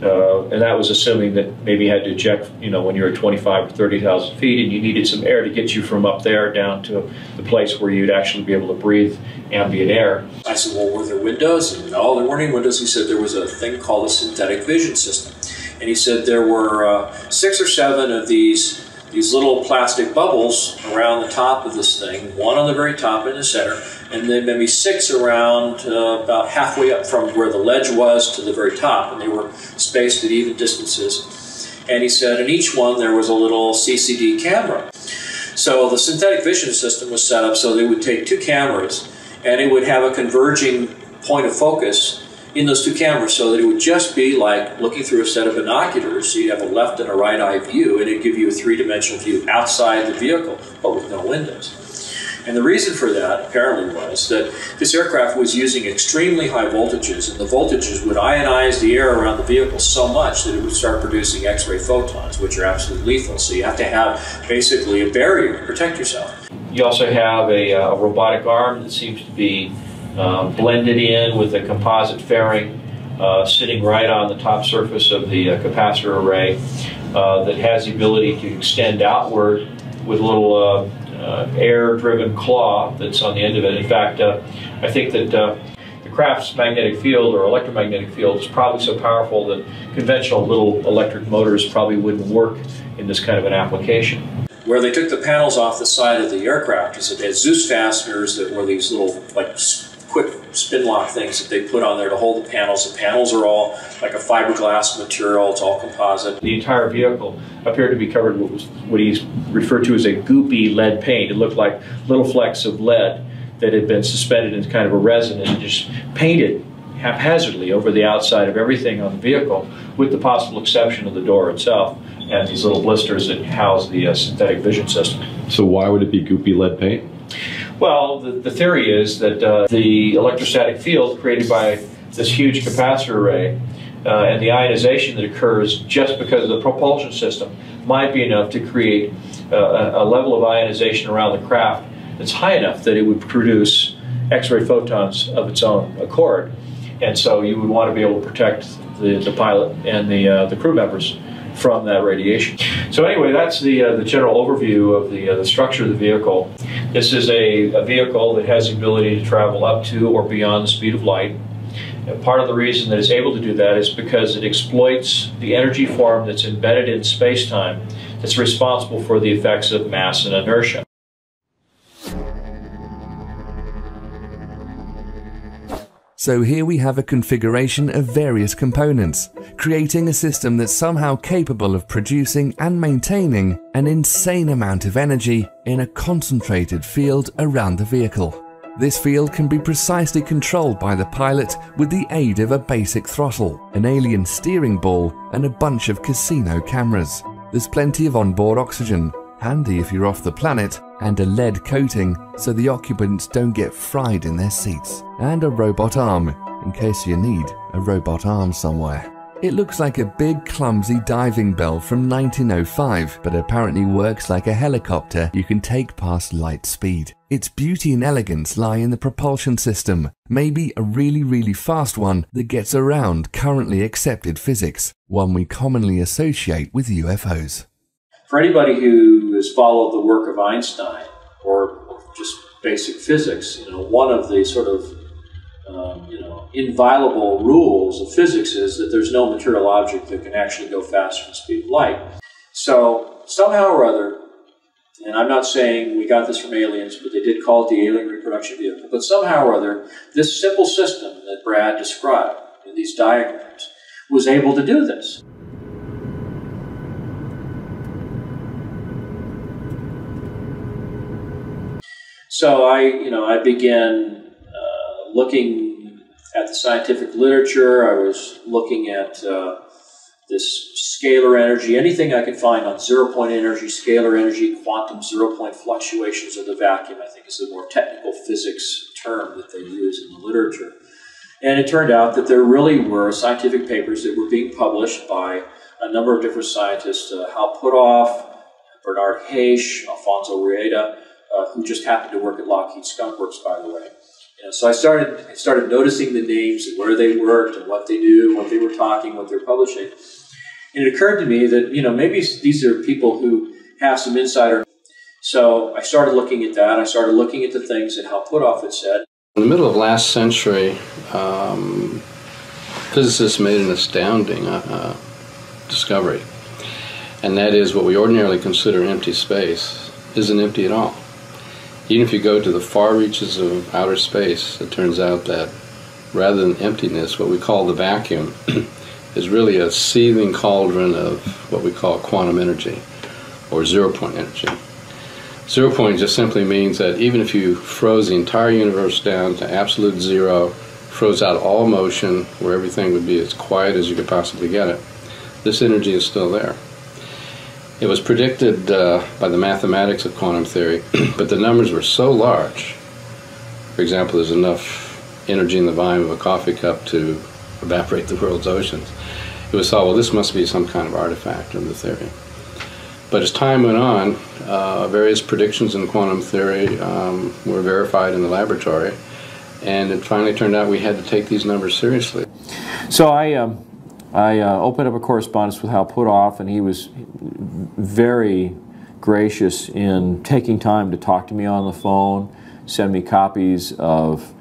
and that was assuming that maybe you had to eject, when you were at 25 or 30,000 feet, and you needed some air to get you from up there down to the place where you'd actually be able to breathe ambient air. I said, well, were there windows? And no, there weren't any windows. He said there was a thing called a synthetic vision system. And he said there were 6 or 7 of these little plastic bubbles around the top of this thing, one on the very top in the center, and then maybe 6 around about halfway up from where the ledge was to the very top, and they were spaced at even distances. And he said in each one there was a little CCD camera. So the synthetic vision system was set up so they would take 2 cameras and it would have a converging point of focus in those 2 cameras, so that it would just be like looking through a set of binoculars. So you'd have a left and a right eye view, and it'd give you a 3-dimensional view outside the vehicle, but with no windows. And the reason for that, apparently, was that this aircraft was using extremely high voltages, and the voltages would ionize the air around the vehicle so much that it would start producing X-ray photons, which are absolutely lethal. So you have to have basically a barrier to protect yourself. You also have a robotic arm that seems to be blended in with a composite fairing sitting right on the top surface of the capacitor array that has the ability to extend outward with a little air-driven claw that's on the end of it. In fact, I think that the craft's magnetic field or electromagnetic field is probably so powerful that conventional little electric motors probably wouldn't work in this kind of an application. Where they took the panels off the side of the aircraft is that they had Zeus fasteners that were these little, like, quick spin lock things that they put on there to hold the panels. The panels are all like a fiberglass material, it's all composite. The entire vehicle appeared to be covered with what he referred to as a goopy lead paint. It looked like little flecks of lead that had been suspended in kind of a resin and just painted haphazardly over the outside of everything on the vehicle, with the possible exception of the door itself and these little blisters that house the synthetic vision system. So why would it be goopy lead paint? Well, the theory is that the electrostatic field created by this huge capacitor array and the ionization that occurs just because of the propulsion system might be enough to create a level of ionization around the craft that's high enough that it would produce X-ray photons of its own accord. And so you would want to be able to protect the pilot and the crew members from that radiation. So anyway, that's the general overview of the structure of the vehicle. This is a vehicle that has the ability to travel up to or beyond the speed of light. And part of the reason that it's able to do that is because it exploits the energy form that's embedded in space-time that's responsible for the effects of mass and inertia. So here we have a configuration of various components, creating a system that's somehow capable of producing and maintaining an insane amount of energy in a concentrated field around the vehicle. This field can be precisely controlled by the pilot with the aid of a basic throttle, an alien steering ball, and a bunch of casino cameras. There's plenty of onboard oxygen, handy if you're off the planet, and a lead coating so the occupants don't get fried in their seats, and a robot arm in case you need a robot arm somewhere. It looks like a big clumsy diving bell from 1905, but apparently works like a helicopter you can take past light speed. Its beauty and elegance lie in the propulsion system, maybe a really fast one that gets around currently accepted physics, one we commonly associate with UFOs. For anybody who has followed the work of Einstein or just basic physics, one of the sort of inviolable rules of physics is that there's no material object that can actually go faster than the speed of light. So somehow or other, and I'm not saying we got this from aliens, but they did call it the alien reproduction vehicle, but somehow or other, this simple system that Brad described in these diagrams was able to do this. So I began looking at the scientific literature. I was looking at this scalar energy, anything I could find on zero-point energy, scalar energy, quantum zero-point fluctuations of the vacuum, I think is the more technical physics term that they use in the literature. And it turned out that there really were scientific papers that were being published by a number of different scientists, Hal Puthoff, Bernard Haish, Alfonso Rueda, who just happened to work at Lockheed Skunk Works, by the way. So I started noticing the names and where they worked and what they do, what they were talking, what they were publishing. And it occurred to me that, maybe these are people who have some insider. So I started looking at that. I started looking at the things that Hal Puthoff had said. In the middle of last century, physicists made an astounding discovery. And that is what we ordinarily consider empty space isn't empty at all. Even if you go to the far reaches of outer space, it turns out that rather than emptiness, what we call the vacuum is really a seething cauldron of what we call quantum energy, or zero-point energy. Zero-point just simply means that even if you froze the entire universe down to absolute zero, froze out all motion, where everything would be as quiet as you could possibly get it, this energy is still there. It was predicted by the mathematics of quantum theory, but the numbers were so large. For example, there's enough energy in the volume of a coffee cup to evaporate the world's oceans. It was thought, well, this must be some kind of artifact of the theory. But as time went on, various predictions in quantum theory were verified in the laboratory, and it finally turned out we had to take these numbers seriously. So I opened up a correspondence with Hal Puthoff, and he was very gracious in taking time to talk to me on the phone, send me copies of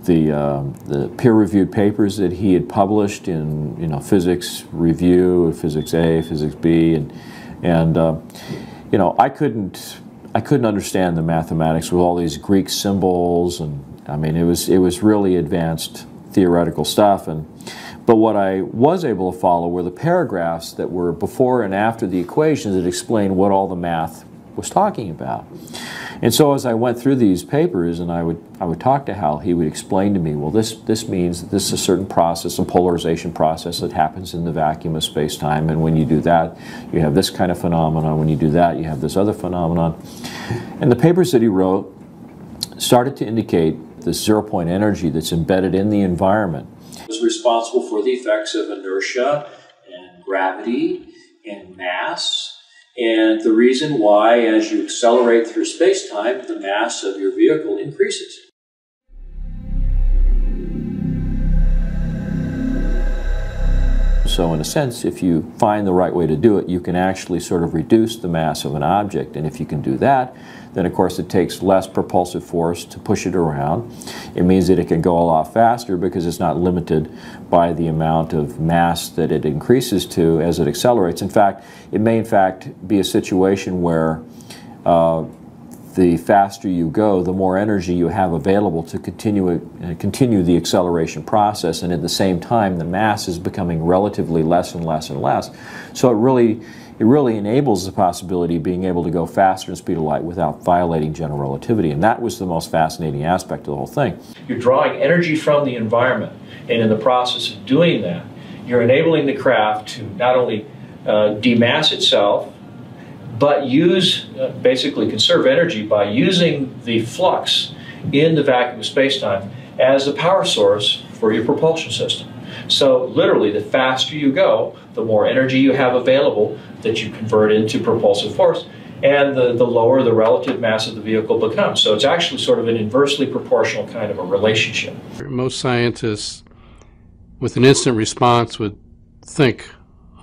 the peer-reviewed papers that he had published in Physics Review, Physics A, Physics B, and I couldn't understand the mathematics with all these Greek symbols, and I mean it was really advanced theoretical stuff. But what I was able to follow were the paragraphs that were before and after the equations that explained what all the math was talking about. And so as I went through these papers and I would talk to Hal, he would explain to me, well, this means that this is a certain process, a polarization process that happens in the vacuum of space-time, and when you do that, you have this kind of phenomenon. When you do that, you have this other phenomenon. And the papers that he wrote started to indicate this zero-point energy that's embedded in the environment. Was responsible for the effects of inertia and gravity and mass, and the reason why as you accelerate through space-time, the mass of your vehicle increases. So in a sense, if you find the right way to do it, you can actually sort of reduce the mass of an object. And if you can do that, then of course it takes less propulsive force to push it around. It means that it can go a lot faster because it's not limited by the amount of mass that it increases to as it accelerates. In fact, it may in fact be a situation where the faster you go, the more energy you have available to continue the acceleration process, and at the same time the mass is becoming relatively less and less and less. So it really enables the possibility of being able to go faster than the speed of light without violating general relativity, and that was the most fascinating aspect of the whole thing. You're drawing energy from the environment, and in the process of doing that, you're enabling the craft to not only demass itself, but basically conserve energy by using the flux in the vacuum of space-time as the power source for your propulsion system. So literally, the faster you go, the more energy you have available that you convert into propulsive force, and the lower the relative mass of the vehicle becomes. So it's actually sort of an inversely proportional kind of a relationship. Most scientists, with an instant response, would think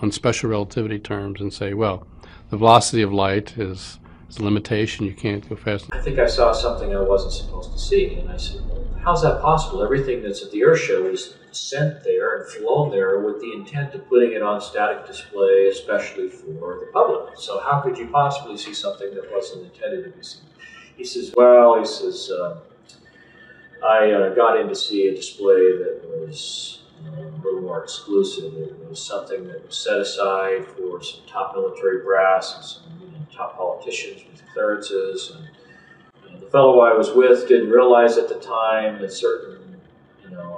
on special relativity terms and say, well, the velocity of light is a limitation. You can't go fast. I think I saw something I wasn't supposed to see, and I said, well, how's that possible? Everything that's at the air show is sent there and flown there with the intent of putting it on static display, especially for the public. So how could you possibly see something that wasn't intended to be seen? He says, well, I got in to see a display that was a little more exclusive. It was something that was set aside for some top military brass and some top politicians with clearances, and the fellow I was with didn't realize at the time that certain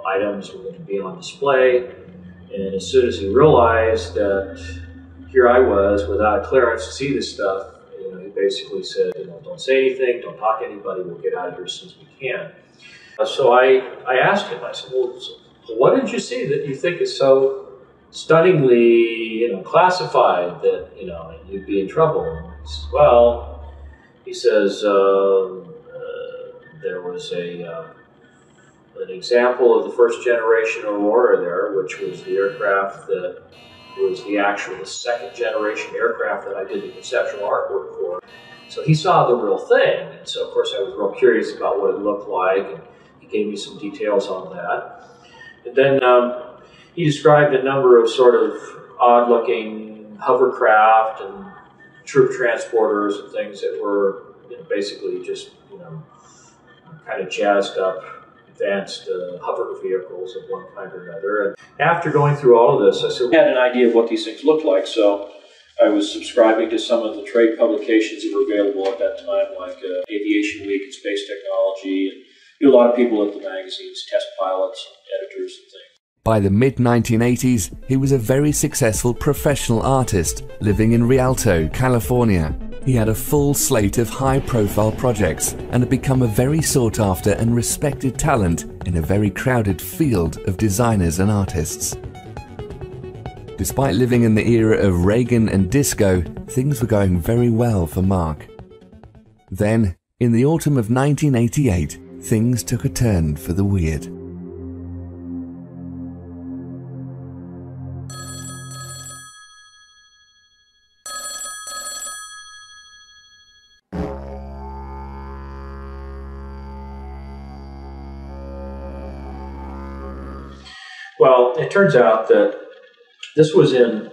items were going to be on display. And as soon as he realized that here I was without clearance to see this stuff, he basically said, don't say anything, don't talk to anybody, we'll get out of here as soon as we can. So I asked him, I said, well, what did you see that you think is so stunningly, classified that, you'd be in trouble? And he says, well, he says, there was an example of the first generation Aurora there, which was the aircraft that was the second generation aircraft that I did the conceptual artwork for. So he saw the real thing, and so of course I was real curious about what it looked like, and he gave me some details on that. And then he described a number of sort of odd-looking hovercraft and troop transporters and things that were basically just kind of jazzed up advanced hover vehicles of one kind or another. And after going through all of this, I said, we had an idea of what these things looked like. So I was subscribing to some of the trade publications that were available at that time, like Aviation Week and Space Technology, and a lot of people at the magazines, test pilots, editors, and things. By the mid-1980s, he was a very successful professional artist living in Rialto, California. He had a full slate of high-profile projects and had become a very sought-after and respected talent in a very crowded field of designers and artists. Despite living in the era of Reagan and disco, things were going very well for Mark. Then, in the autumn of 1988, things took a turn for the weird. Well, it turns out that this was in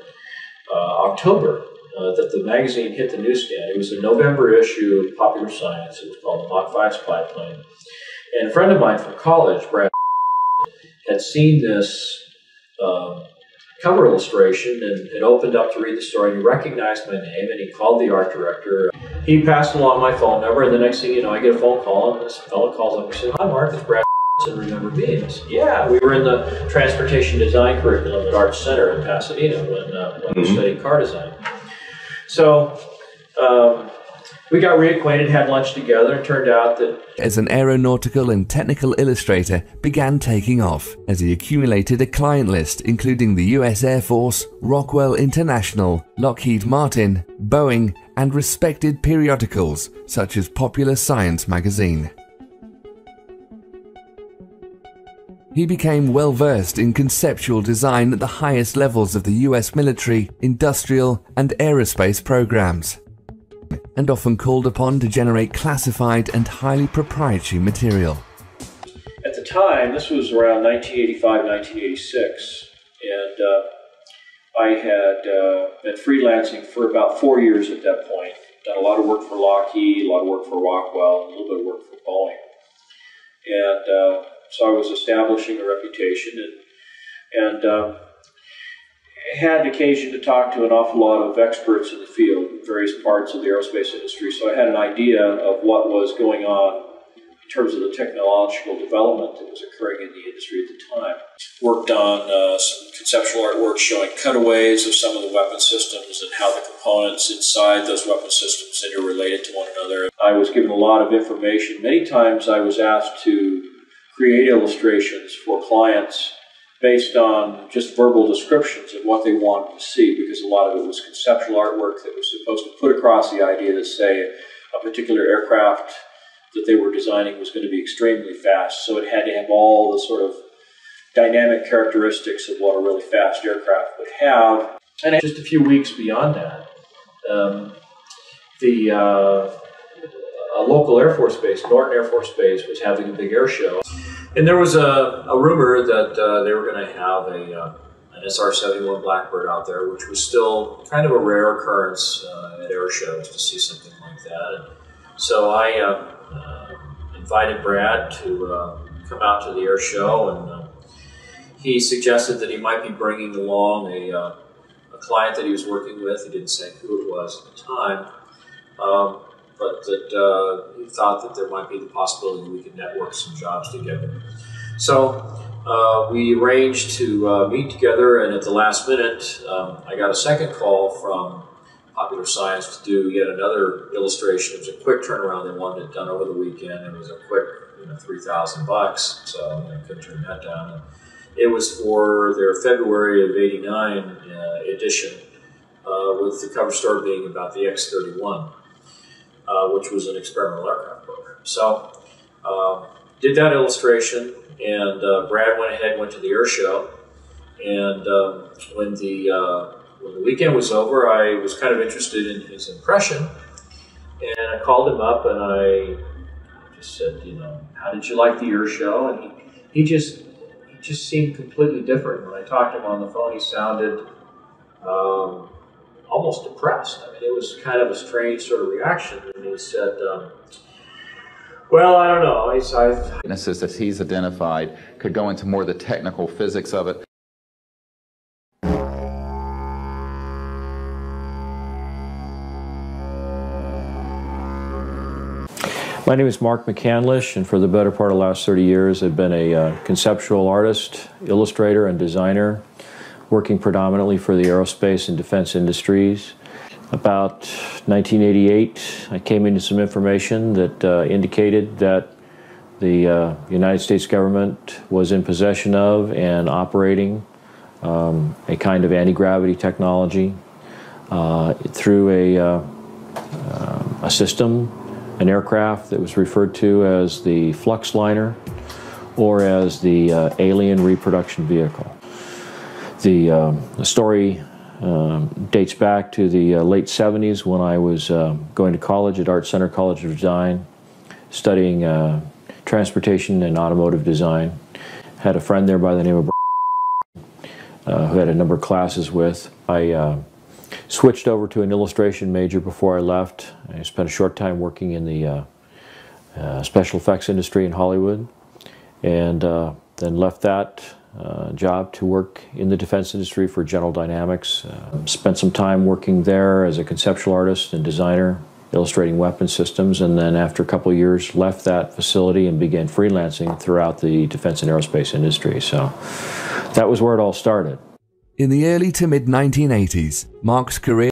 October that the magazine hit the newsstand. It was a November issue of Popular Science. It was called the Mach 5 Spy Plane. And a friend of mine from college, Brad, had seen this cover illustration and had opened up to read the story, and he recognized my name, and he called the art director. He passed along my phone number, and the next thing you know, I get a phone call, and this fellow calls up and says, "Hi, Mark, it's Brad." And remember me? And I said, yeah, we were in the transportation design curriculum at Art Center in Pasadena when we studied car design. So we got reacquainted, had lunch together, and turned out that as an aeronautical and technical illustrator began taking off as he accumulated a client list including the US Air Force, Rockwell International, Lockheed Martin, Boeing, and respected periodicals such as Popular Science magazine. He became well-versed in conceptual design at the highest levels of the US military, industrial, and aerospace programs, and often called upon to generate classified and highly proprietary material. At the time, this was around 1985, 1986, and I had been freelancing for about 4 years at that point. Done a lot of work for Lockheed, a lot of work for Rockwell, and a little bit of work for Boeing. And so I was establishing a reputation and had occasion to talk to an awful lot of experts in the field, in various parts of the aerospace industry. So I had an idea of what was going on in terms of the technological development that was occurring in the industry at the time. Worked on some conceptual artwork showing cutaways of some of the weapon systems and how the components inside those weapon systems interrelated to one another. I was given a lot of information. Many times I was asked to create illustrations for clients based on just verbal descriptions of what they wanted to see, because a lot of it was conceptual artwork that was supposed to put across the idea that, say, a particular aircraft that they were designing was going to be extremely fast, so it had to have all the sort of dynamic characteristics of what a really fast aircraft would have. And just a few weeks beyond that, a local Air Force base, Norton Air Force Base, was having a big air show. And there was a rumor that they were going to have an SR-71 Blackbird out there, which was still kind of a rare occurrence at air shows to see something like that. And so I invited Brad to come out to the air show, and he suggested that he might be bringing along a client that he was working with. He didn't say who it was at the time. but that he thought that there might be the possibility we could network some jobs together. So we arranged to meet together, and at the last minute, I got a second call from Popular Science to do yet another illustration. It was a quick turnaround. They wanted it done over the weekend. It was a quick, $3,000, so I couldn't turn that down. And it was for their February of '89 edition, with the cover story being about the X-31, which was an experimental aircraft program. So did that illustration, and Brad went ahead and went to the air show. And when the weekend was over, I was kind of interested in his impression, and I called him up and I just said, how did you like the air show? And he just seemed completely different. When I talked to him on the phone, he sounded almost depressed. I mean, it was kind of a strange sort of reaction. And he said, well, I don't know. Witnesses that he's identified could go into more of the technical physics of it. My name is Mark McCandlish, and for the better part of the last 30 years, I've been a conceptual artist, illustrator, and designer, working predominantly for the aerospace and defense industries. About 1988, I came into some information that indicated that the United States government was in possession of and operating a kind of anti-gravity technology through a system, an aircraft that was referred to as the flux liner or as the alien reproduction vehicle. The story dates back to the late 70s when I was going to college at Art Center College of Design, studying transportation and automotive design. Had a friend there by the name of who had a number of classes with. I switched over to an illustration major before I left. I spent a short time working in the special effects industry in Hollywood, and then left that job to work in the defense industry for General Dynamics. Spent some time working there as a conceptual artist and designer, illustrating weapon systems, and then after a couple of years left that facility and began freelancing throughout the defense and aerospace industry. So that was where it all started. In the early to mid-1980s, Mark's career